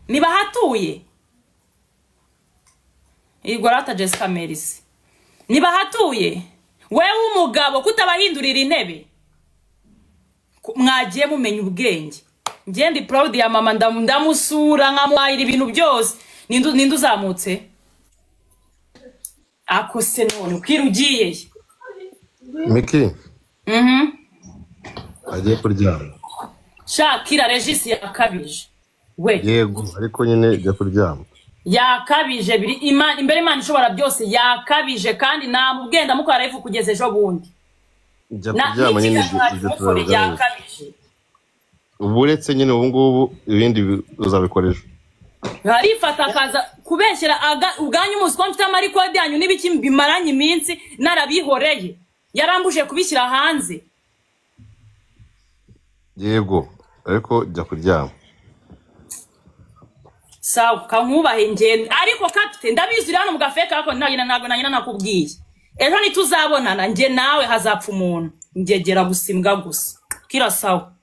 niba hatuye Igorata Jessica Merisi niba hatuye wewe umugabo kutabahindurira intebe mwagiye mumenya ubwenge ngiye ndi proud ya mama ndamusura nkamwahira ibintu byose nindu uzamutse akose none ukirugiye Miki agiye kuryama Shakira Regis yakabije we yego ariko nyine jya kuryama yakabije biri Imana imbere Imana ishobora byose yakabije kandi namubwenda mukora ifu kugeze ejo bundi jya kuryama nyine yakabije uburetse nyine ubu ngubu ibindi uzabikoresha harifata akaza kubeshyera ubwanyu umunsi ko mfite amarikode yanyu n'ibiki bimaranye iminsi narabihoreye yarambuje kubishyira hanze yego ariko jya kuryama sawa kankubahe ngende ariko kapite ndabizi hano mu gafeka ariko ntabwo nanyina nakubwiye ejo nituzabonana nge nawe hazapfa umuntu ngegera gusimbwa gusa kira sawa